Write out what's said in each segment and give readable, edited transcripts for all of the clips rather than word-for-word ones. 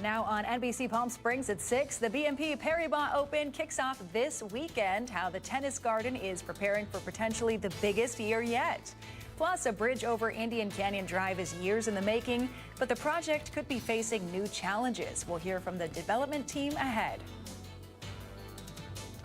Now on NBC Palm Springs at 6, the BNP Paribas Open kicks off this weekend. How the tennis garden is preparing for potentially the biggest year yet. Plus, a bridge over Indian Canyon Drive is years in the making, but the project could be facing new challenges. We'll hear from the development team ahead.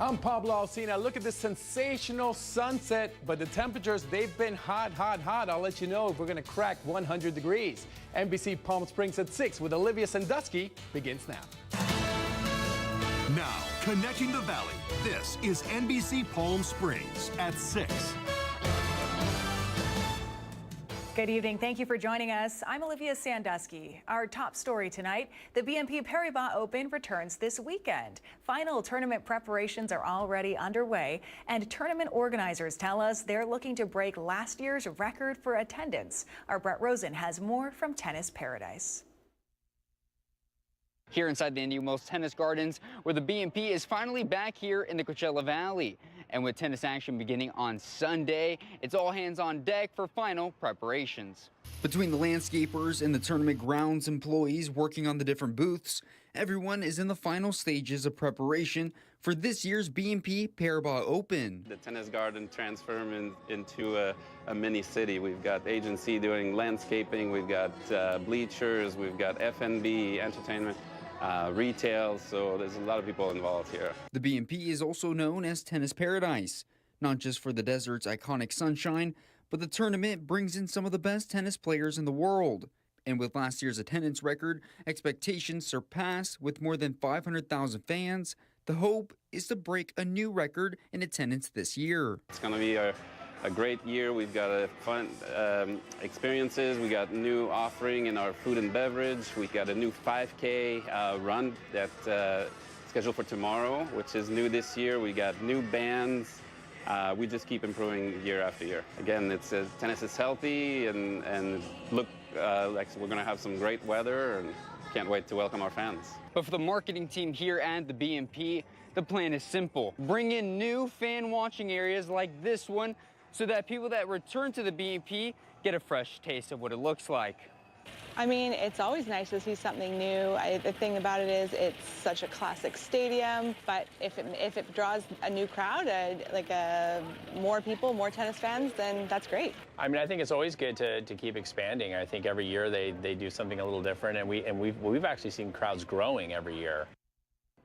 I'm Pablo Alcina. Look at this sensational sunset, but the temperatures, they've been hot. I'll let you know if we're going to crack 100 degrees. NBC Palm Springs at 6 with Olivia Sandusky begins now. Now, connecting the valley, this is NBC Palm Springs at 6. Good evening. Thank you for joining us. I'm Olivia Sandusky. Our top story tonight, the BNP Paribas Open returns this weekend. Final tournament preparations are already underway, and tournament organizers tell us they're looking to break last year's record for attendance. Our Brett Rosen has more from Tennis Paradise. Here inside the Indian Wells Tennis Gardens, where the BNP is finally back here in the Coachella Valley. And with tennis action beginning on Sunday, it's all hands on deck for final preparations. Between the landscapers and the tournament grounds employees working on the different booths, everyone is in the final stages of preparation for this year's BNP Paribas Open. The tennis garden transformed into a mini city. We've got agency doing landscaping, we've got bleachers, we've got F&B, entertainment. Retail, so there's a lot of people involved here. The BNP is also known as Tennis Paradise, not just for the desert's iconic sunshine, but the tournament brings in some of the best tennis players in the world. And with last year's attendance record, expectations surpassed with more than 500,000 fans. The hope is to break a new record in attendance this year. It's going to be a great year. We've got a fun experiences. We got new offering in our food and beverage. We got a new 5K run that's scheduled for tomorrow, which is new this year. We got new bands. We just keep improving year after year. Again, it's tennis is healthy and look like we're going to have some great weather and can't wait to welcome our fans. But for the marketing team here at the BNP, the plan is simple. Bring in new fan watching areas like this one, so that people that return to the BNP get a fresh taste of what it looks like. I mean, it's always nice to see something new. The thing about it is it's such a classic stadium, but if it draws a new crowd, more people, more tennis fans, then that's great. I mean, I think it's always good to keep expanding. I think every year they do something a little different, and we've actually seen crowds growing every year.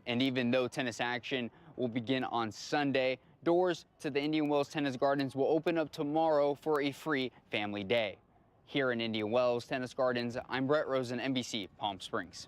And even though tennis action will begin on Sunday, doors to the Indian Wells Tennis Gardens will open up tomorrow for a free family day. Here in Indian Wells Tennis Gardens, I'm Brett Rosen, NBC Palm Springs.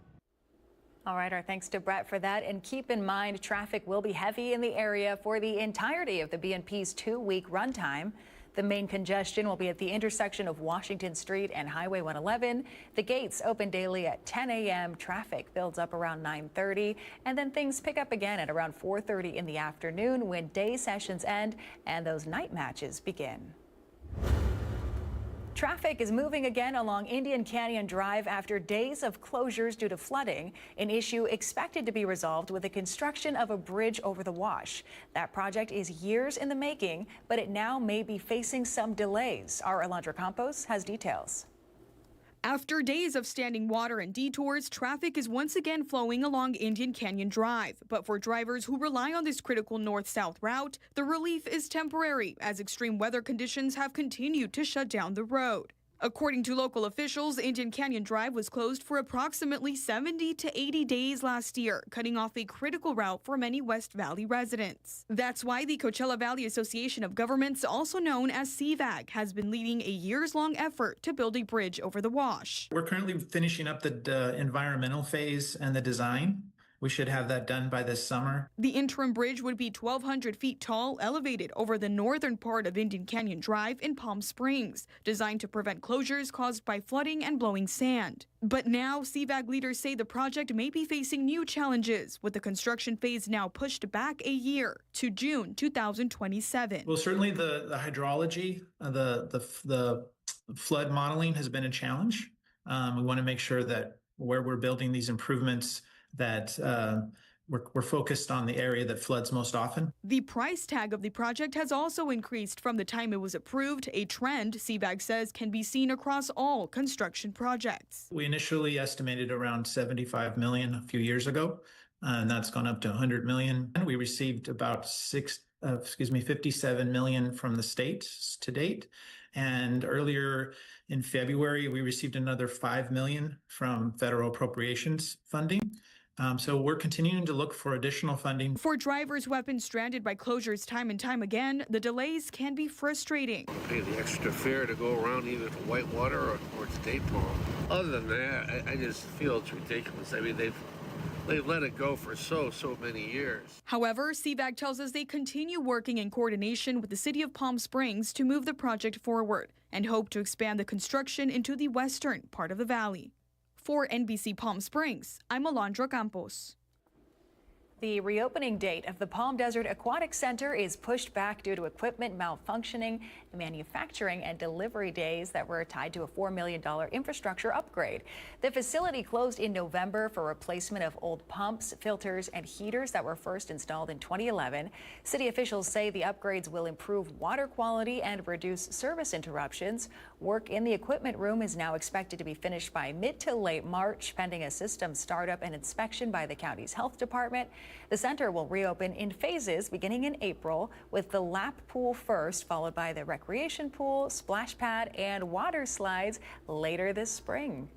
All right, our thanks to Brett for that. And keep in mind, traffic will be heavy in the area for the entirety of the BNP's 2-week run time. The main congestion will be at the intersection of Washington Street and Highway 111. The gates open daily at 10 a.m. Traffic builds up around 9:30, and then things pick up again at around 4:30 in the afternoon when day sessions end and those night matches begin. Traffic is moving again along Indian Canyon Drive after days of closures due to flooding, an issue expected to be resolved with the construction of a bridge over the wash. That project is years in the making, but it now may be facing some delays. Our Alondra Campos has details. After days of standing water and detours, traffic is once again flowing along Indian Canyon Drive. But for drivers who rely on this critical north-south route, the relief is temporary as extreme weather conditions have continued to shut down the road. According to local officials, Indian Canyon Drive was closed for approximately 70 to 80 days last year, cutting off a critical route for many West Valley residents. That's why the Coachella Valley Association of Governments, also known as CVAG, has been leading a years-long effort to build a bridge over the wash. We're currently finishing up the environmental phase and the design. We should have that done by this summer. The interim bridge would be 1,200 feet tall, elevated over the northern part of Indian Canyon Drive in Palm Springs, designed to prevent closures caused by flooding and blowing sand. But now, CVAG leaders say the project may be facing new challenges, with the construction phase now pushed back a year to June 2027. Well, certainly the hydrology, the flood modeling has been a challenge. We want to make sure that where we're building these improvements that we're focused on the area that floods most often. The price tag of the project has also increased from the time it was approved, a trend CVAG says can be seen across all construction projects. We initially estimated around 75 million a few years ago, and that's gone up to 100 million. And we received about 57 million from the state to date. And earlier in February, we received another 5 million from federal appropriations funding. So we're continuing to look for additional funding. For drivers who have been stranded by closures time and time again, the delays can be frustrating. Pay the extra fare to go around either to Whitewater or to Dayton. Other than that, I just feel it's ridiculous. I mean, they've let it go for so many years. However, CVAG tells us they continue working in coordination with the city of Palm Springs to move the project forward and hope to expand the construction into the western part of the valley. For NBC Palm Springs, I'm Alondra Campos. The reopening date of the Palm Desert Aquatic Center is pushed back due to equipment malfunctioning, manufacturing and delivery days that were tied to a $4 million infrastructure upgrade. The facility closed in November for replacement of old pumps, filters and heaters that were first installed in 2011. City officials say the upgrades will improve water quality and reduce service interruptions. Work in the equipment room is now expected to be finished by mid to late March, pending a system startup and inspection by the county's health department. The center will reopen in phases beginning in April, with the lap pool first, followed by the recreation pool, splash pad, and water slides later this spring.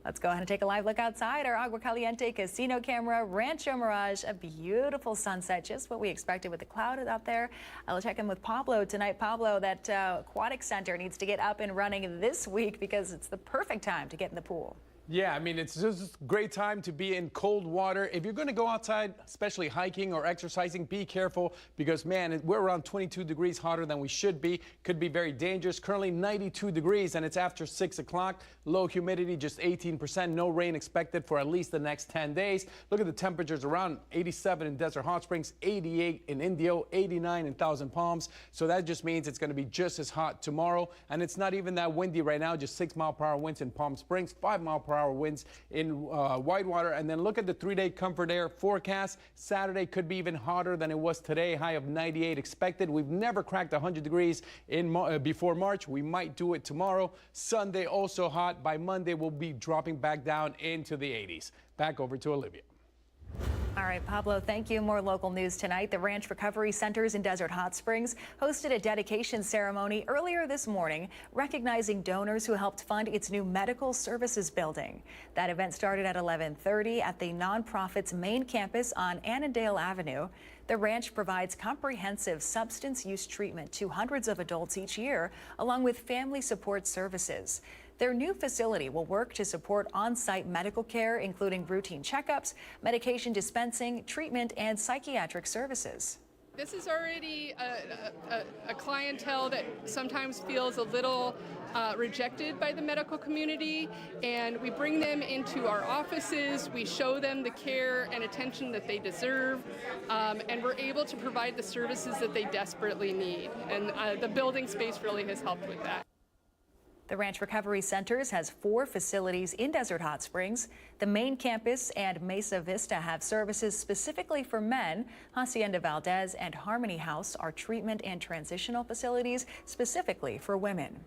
Let's go ahead and take a live look outside our Agua Caliente casino camera. Rancho Mirage, a beautiful sunset, just what we expected with the cloud out there. I'll check in with Pablo tonight. Pablo, that aquatic center needs to get up and running this week because it's the perfect time to get in the pool. Yeah, I mean, it's just a great time to be in cold water. If you're going to go outside, especially hiking or exercising, be careful because, man, we're around 22 degrees hotter than we should be. Could be very dangerous. Currently 92 degrees, and it's after 6 o'clock. Low humidity, just 18%. No rain expected for at least the next 10 days. Look at the temperatures around 87 in Desert Hot Springs, 88 in Indio, 89 in Thousand Palms. So that just means it's going to be just as hot tomorrow. And it's not even that windy right now, just 6-mile-per-hour winds in Palm Springs, 5-mile-per-hour winds in Whitewater. And then look at the 3-day comfort air forecast. Saturday could be even hotter than it was today. High of 98 expected. We've never cracked 100 degrees in before March. We might do it tomorrow. Sunday also hot. By Monday we'll be dropping back down into the 80s. Back over to Olivia. All right, Pablo, thank you. More local news tonight. The Ranch Recovery Centers in Desert Hot Springs hosted a dedication ceremony earlier this morning, recognizing donors who helped fund its new medical services building. That event started at 11:30 at the nonprofit's main campus on Annandale Avenue. The ranch provides comprehensive substance use treatment to hundreds of adults each year, along with family support services. Their new facility will work to support on-site medical care, including routine checkups, medication dispensing, treatment, and psychiatric services. This is already a clientele that sometimes feels a little rejected by the medical community, and we bring them into our offices, we show them the care and attention that they deserve, and we're able to provide the services that they desperately need, and the building space really has helped with that. The Ranch Recovery Centers has 4 facilities in Desert Hot Springs. The main campus and Mesa Vista have services specifically for men. Hacienda Valdez and Harmony House are treatment and transitional facilities specifically for women.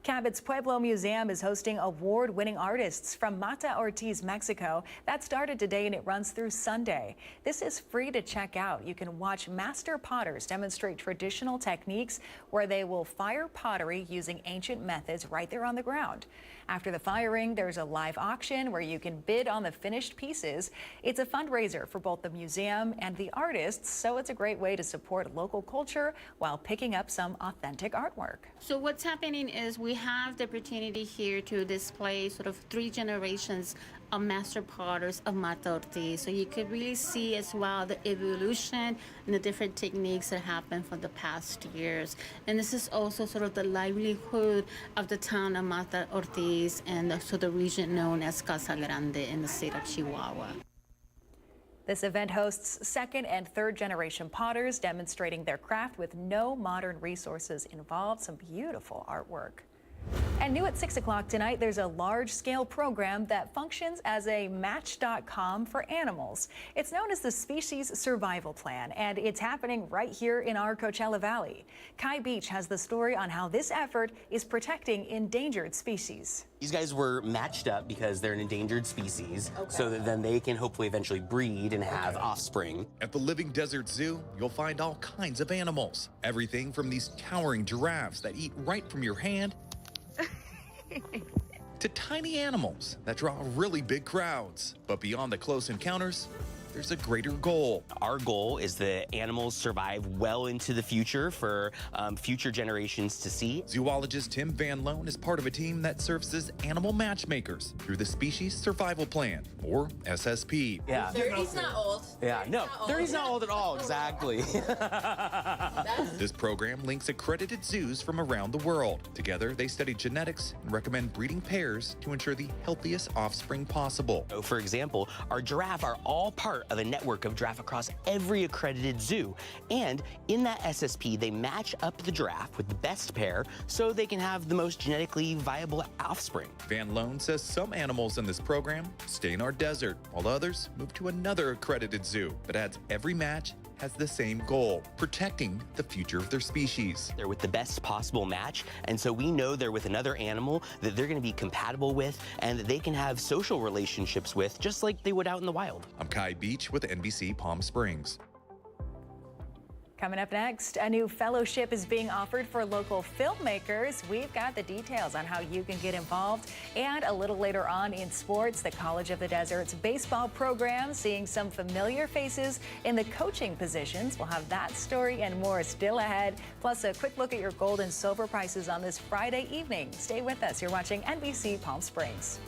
Cabot's Pueblo Museum is hosting award-winning artists from Mata Ortiz, Mexico. That started today and it runs through Sunday. This is free to check out. You can watch master potters demonstrate traditional techniques where they will fire pottery using ancient methods right there on the ground. After the firing, there's a live auction where you can bid on the finished pieces. It's a fundraiser for both the museum and the artists, so it's a great way to support local culture while picking up some authentic artwork. So what's happening is we have the opportunity here to display sort of 3 generations of master potters of Mata Ortiz. So you could really see as well the evolution and the different techniques that happened for the past years. And this is also sort of the livelihood of the town of Mata Ortiz and also the region known as Casa Grande in the state of Chihuahua. This event hosts 2nd and 3rd generation potters demonstrating their craft with no modern resources involved. Some beautiful artwork. And new at 6 o'clock tonight, there's a large-scale program that functions as a Match.com for animals. It's known as the Species Survival Plan, and it's happening right here in our Coachella Valley. Kai Beach has the story on how this effort is protecting endangered species. These guys were matched up because they're an endangered species, so that then they can hopefully eventually breed and have offspring. At the Living Desert Zoo, you'll find all kinds of animals. Everything from these towering giraffes that eat right from your hand to tiny animals that draw really big crowds. But beyond the close encounters, there's a greater goal. Our goal is that animals survive well into the future for future generations to see. Zoologist Tim Van Loan is part of a team that serves as animal matchmakers through the Species Survival Plan, or SSP. Yeah. 30's not old. Yeah, no, 30's not old at all, exactly. This program links accredited zoos from around the world. Together, they study genetics and recommend breeding pairs to ensure the healthiest offspring possible. So, for example, our giraffe are all part of a network of giraffe across every accredited zoo. And in that SSP, they match up the giraffe with the best pair so they can have the most genetically viable offspring. Van Loan says some animals in this program stay in our desert, while others move to another accredited zoo, but adds every match has the same goal, protecting the future of their species. They're with the best possible match, and so we know they're with another animal that they're going to be compatible with and that they can have social relationships with, just like they would out in the wild. I'm Kai Beach with NBC Palm Springs. Coming up next, a new fellowship is being offered for local filmmakers. We've got the details on how you can get involved. And a little later on in sports, the College of the Desert's baseball program seeing some familiar faces in the coaching positions. We'll have that story and more still ahead. Plus, a quick look at your gold and silver prices on this Friday evening. Stay with us. You're watching NBC Palm Springs.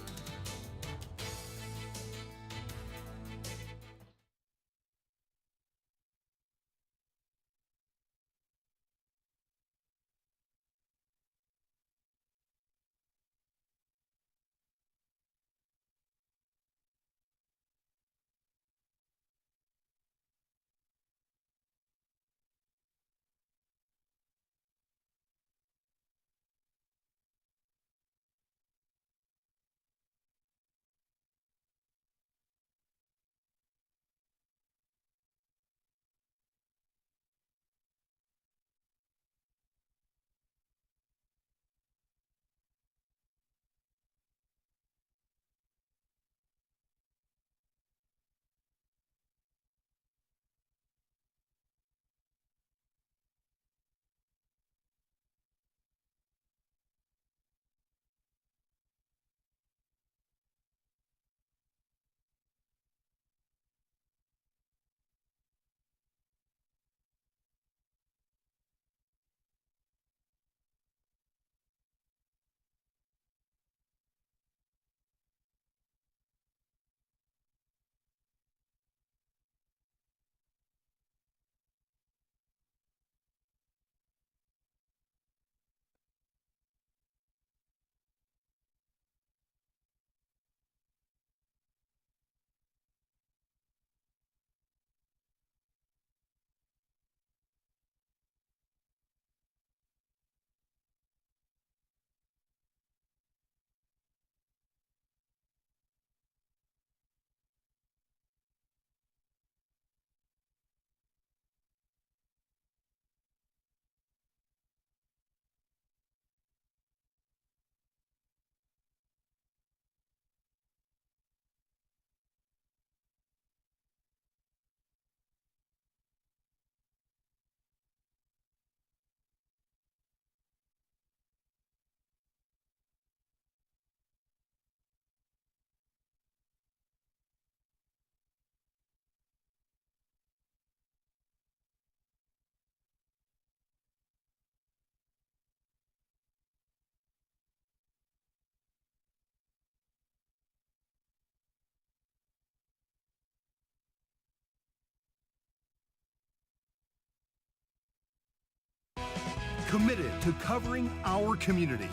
Committed to covering our community.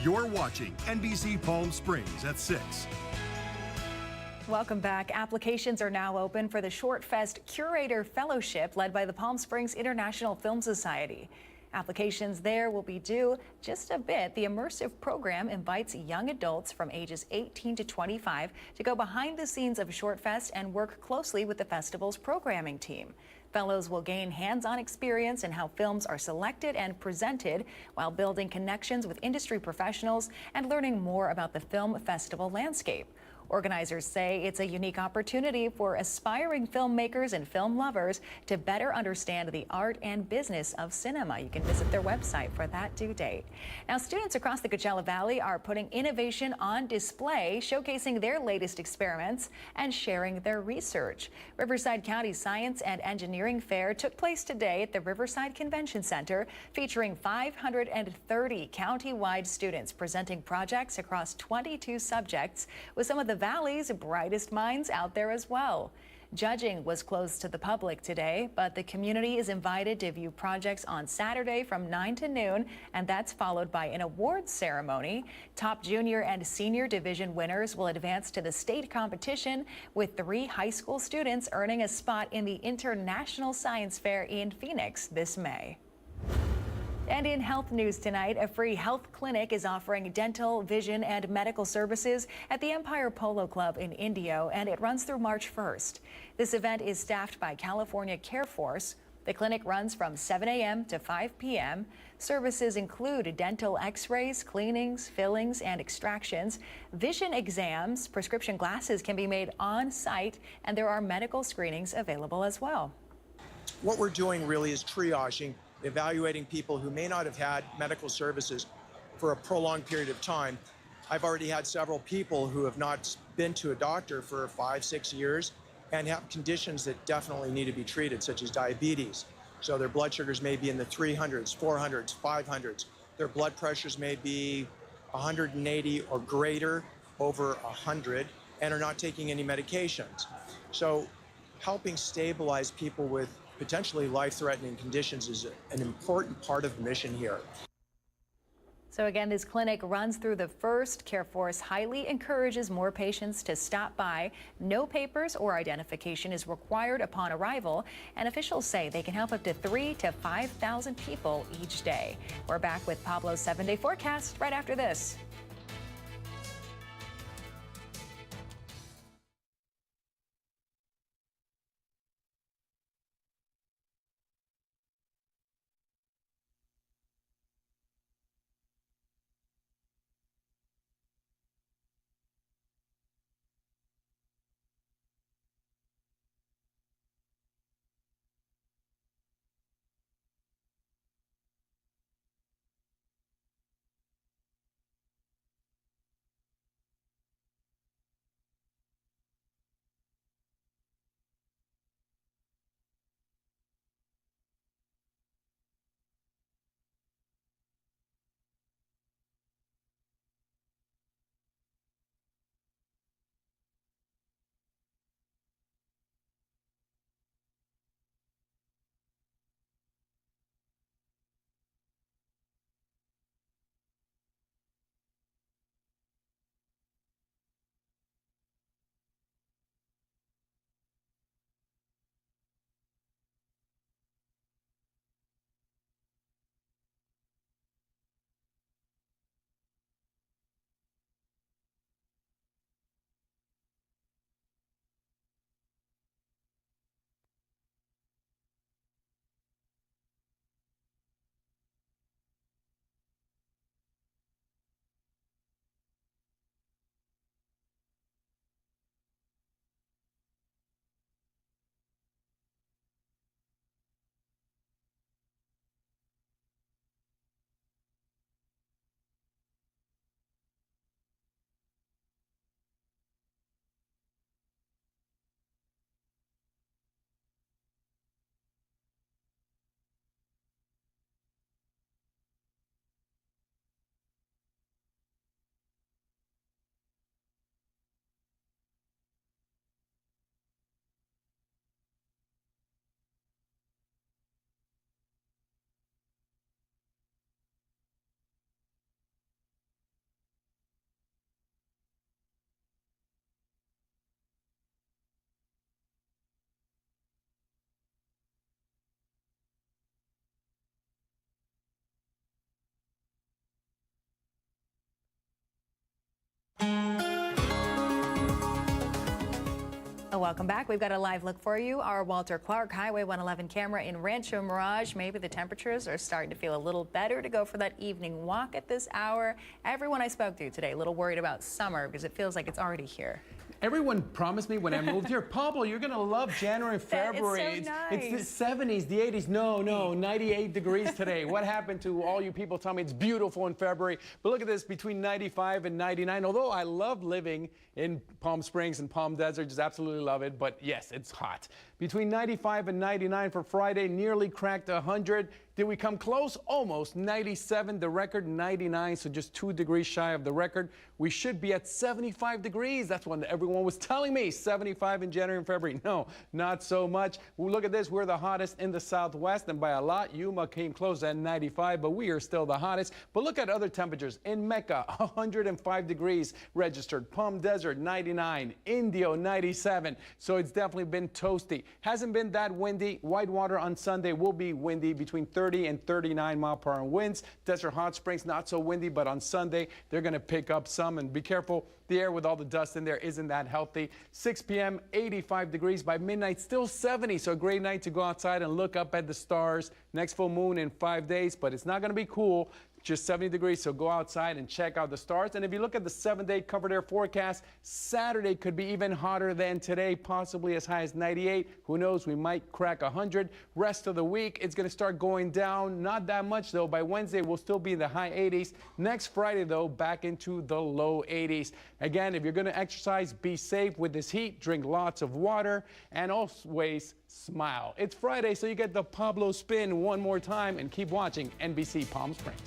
You're watching NBC Palm Springs at 6. Welcome back. Applications are now open for the Short Fest Curator Fellowship led by the Palm Springs International Film Society. Applications there will be due just a bit. The immersive program invites young adults from ages 18 to 25 to go behind the scenes of Shortfest and work closely with the festival's programming team. Fellows will gain hands-on experience in how films are selected and presented while building connections with industry professionals and learning more about the film festival landscape. Organizers say it's a unique opportunity for aspiring filmmakers and film lovers to better understand the art and business of cinema. You can visit their website for that due date. Now, students across the Coachella Valley are putting innovation on display, showcasing their latest experiments and sharing their research. Riverside County Science and Engineering Fair took place today at the Riverside Convention Center, featuring 530 county-wide students presenting projects across 22 subjects, with some of the Valley's brightest minds out there as well. Judging was closed to the public today, but the community is invited to view projects on Saturday from 9 to noon, and that's followed by an awards ceremony. Top junior and senior division winners will advance to the state competition, with 3 high school students earning a spot in the International Science Fair in Phoenix this May. And in health news tonight, a free health clinic is offering dental, vision, and medical services at the Empire Polo Club in Indio, and it runs through March 1st. This event is staffed by California Care Force. The clinic runs from 7 a.m. to 5 p.m. Services include dental x-rays, cleanings, fillings, and extractions, vision exams, prescription glasses can be made on site, and there are medical screenings available as well. What we're doing really is triaging, evaluating people who may not have had medical services for a prolonged period of time. I've already had several people who have not been to a doctor for 5-6 years and have conditions that definitely need to be treated, such as diabetes. So their blood sugars may be in the 300s, 400s, 500s. Their blood pressures may be 180 or greater, over 100, and are not taking any medications. So helping stabilize people with potentially life-threatening conditions is an important part of the mission here. So again, this clinic runs through the 1st. CareForce highly encourages more patients to stop by. No papers or identification is required upon arrival, and officials say they can help up to 3,000 to 5,000 people each day. We're back with Pablo's 7-day forecast right after this. Welcome back. We've got a live look for you. Our Walter Clark Highway 111 camera in Rancho Mirage. Maybe the temperatures are starting to feel a little better to go for that evening walk at this hour. Everyone I spoke to today a little worried about summer because it feels like it's already here. Everyone promised me when I moved here, Pablo, you're going to love January and February. It's so It's the 70s, the 80s. No, 98 degrees today. What happened to all you people telling me it's beautiful in February? But look at this, between 95 and 99. Although I love living in Palm Springs and Palm Desert, just absolutely love it. But yes, it's hot. Between 95 and 99 for Friday, nearly cracked 100. Did we come close? Almost. 97, the record 99, so just 2 degrees shy of the record. We should be at 75 degrees. That's what everyone was telling me. 75 in January and February. No, not so much. Well, look at this. We're the hottest in the Southwest, and by a lot. Yuma came close at 95, but we are still the hottest. But look at other temperatures. In Mecca, 105 degrees registered. Palm Desert, 99. Indio, 97. So it's definitely been toasty. Hasn't been that windy. Whitewater on Sunday will be windy, between 30 and 39 mile-per-hour winds. Desert Hot Springs, not so windy, but on Sunday, they're going to pick up some. And be careful, the air with all the dust in there isn't that healthy. 6 p.m., 85 degrees. By midnight, still 70. So a great night to go outside and look up at the stars. Next full moon in 5 days, but it's not going to be cool. Just 70 degrees, so go outside and check out the stars. And if you look at the 7-day covered air forecast, Saturday could be even hotter than today, possibly as high as 98. Who knows, we might crack 100. Rest of the week, it's going to start going down. Not that much, though. By Wednesday, we'll still be in the high 80s. Next Friday, though, back into the low 80s. Again, if you're going to exercise, be safe with this heat. Drink lots of water and always smile. It's Friday, so you get the Pablo spin one more time, and keep watching NBC Palm Springs.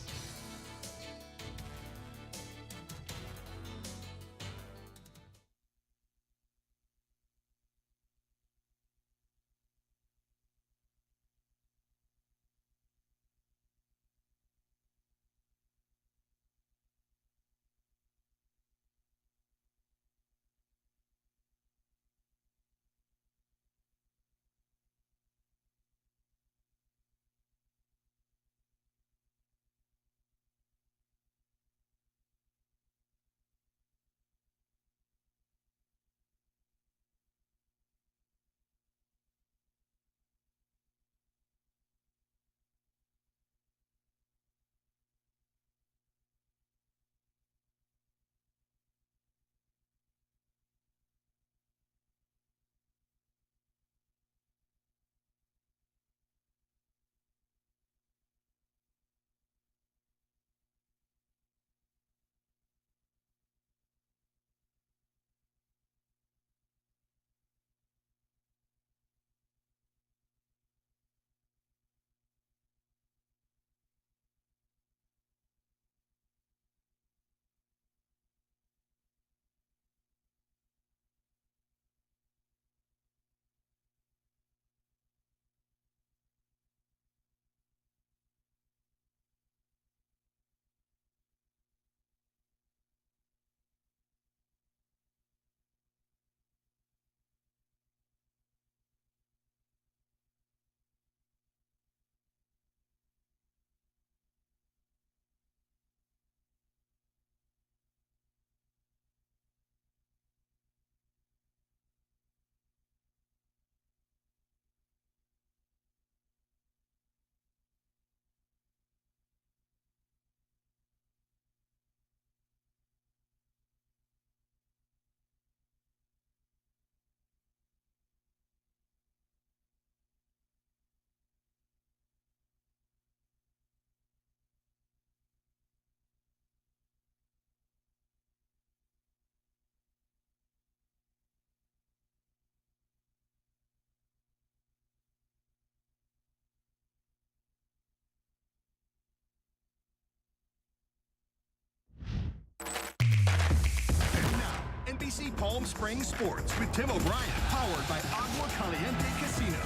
NBC Palm Springs Sports with Tim O'Brien, powered by Agua Caliente Casino.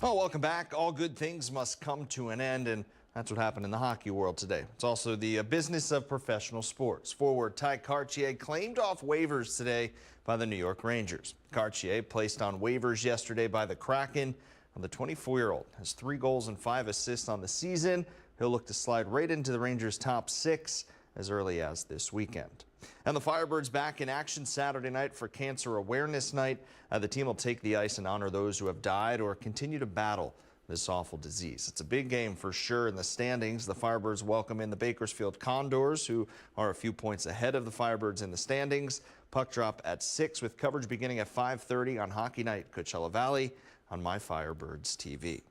Well, welcome back. All good things must come to an end, and that's what happened in the hockey world today. It's also the business of professional sports. Forward Ty Cartier claimed off waivers today by the New York Rangers. Cartier placed on waivers yesterday by the Kraken. The 24-year-old has 3 goals and 5 assists on the season. He'll look to slide right into the Rangers' top 6 as early as this weekend. And the Firebirds back in action Saturday night for Cancer Awareness Night. The team will take the ice and honor those who have died or continue to battle this awful disease. It's a big game for sure in the standings. The Firebirds welcome in the Bakersfield Condors, who are a few points ahead of the Firebirds in the standings. Puck drop at 6 with coverage beginning at 5:30 on Hockey Night, Coachella Valley on My Firebirds TV.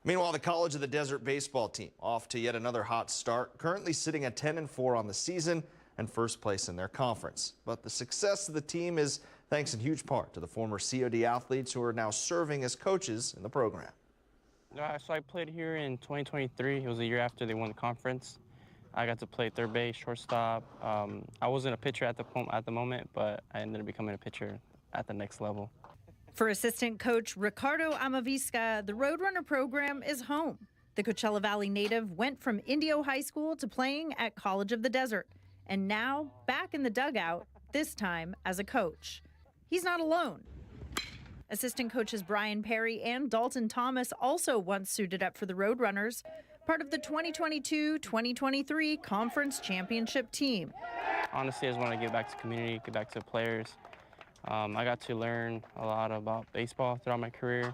Meanwhile, the College of the Desert baseball team off to yet another hot start, currently sitting at 10-4 on the season and first place in their conference. But the success of the team is thanks in huge part to the former COD athletes who are now serving as coaches in the program. So I played here in 2023. It was a year after they won the conference. I got to play third base, shortstop. I wasn't a pitcher at the moment, but I ended up becoming a pitcher at the next level. For assistant coach Ricardo Amavisca, the Roadrunner program is home. The Coachella Valley native went from Indio High School to playing at College of the Desert, and now back in the dugout, this time as a coach. He's not alone. Assistant coaches Brian Perry and Dalton Thomas also once suited up for the Roadrunners, part of the 2022-2023 Conference Championship team. Honestly, I just want to give back to the community, give back to the players. I got to learn a lot about baseball throughout my career,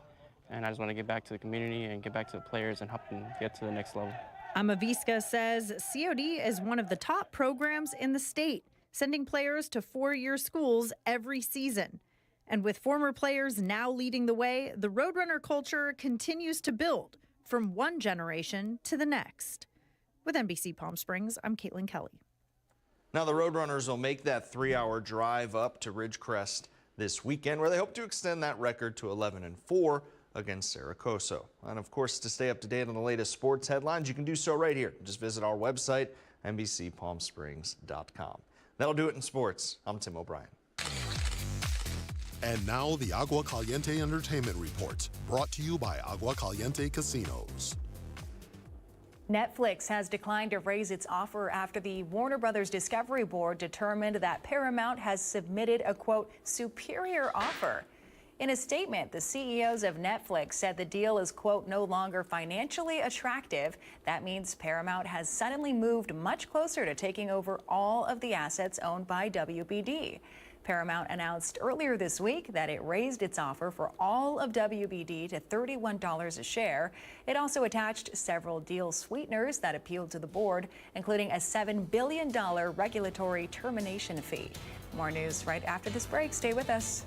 and I just want to give back to the community and give back to the players and help them get to the next level. Amavisca says COD is one of the top programs in the state, sending players to four-year schools every season. And with former players now leading the way, the Roadrunner culture continues to build from one generation to the next. With NBC Palm Springs, I'm Caitlin Kelly. Now the Roadrunners will make that 3-hour drive up to Ridgecrest this weekend, where they hope to extend that record to 11-4 against Saracoso. And of course, to stay up to date on the latest sports headlines, you can do so right here. Just visit our website, NBCPalmSprings.com. That'll do it in sports. I'm Tim O'Brien. And now the Agua Caliente Entertainment Report, brought to you by Agua Caliente Casinos. Netflix has declined to raise its offer after the Warner Brothers Discovery Board determined that Paramount has submitted a, quote, superior offer. In a statement, the CEOs of Netflix said the deal is, quote, no longer financially attractive. That means Paramount has suddenly moved much closer to taking over all of the assets owned by WBD. Paramount announced earlier this week that it raised its offer for all of WBD to $31 a share. It also attached several deal sweeteners that appealed to the board, including a $7 billion regulatory termination fee. More news right after this break. Stay with us.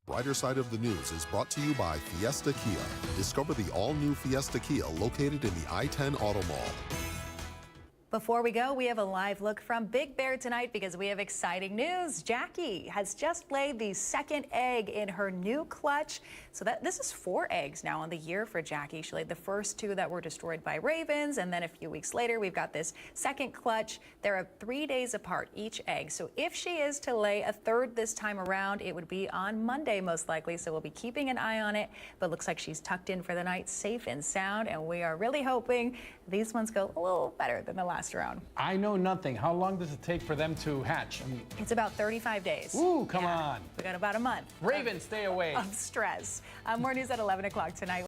Brighter Side of the News is brought to you by Fiesta Kia. Discover the all-new Fiesta Kia located in the I-10 Auto Mall. Before we go, we have a live look from Big Bear tonight because we have exciting news. Jackie has just laid the second egg in her new clutch. So this is 4 eggs now on the year for Jackie. She laid the first 2 that were destroyed by ravens, and then a few weeks later, we've got this second clutch. They're 3 days apart, each egg. So if she is to lay a third this time around, it would be on Monday most likely. So we'll be keeping an eye on it, but looks like she's tucked in for the night, safe and sound, and we are really hoping these ones go a little better than the last round. I know nothing. How long does it take for them to hatch? It's about 35 days. Ooh, come on. We got about a month. Ravens, stay away. Of stress. More news at 11 o'clock tonight.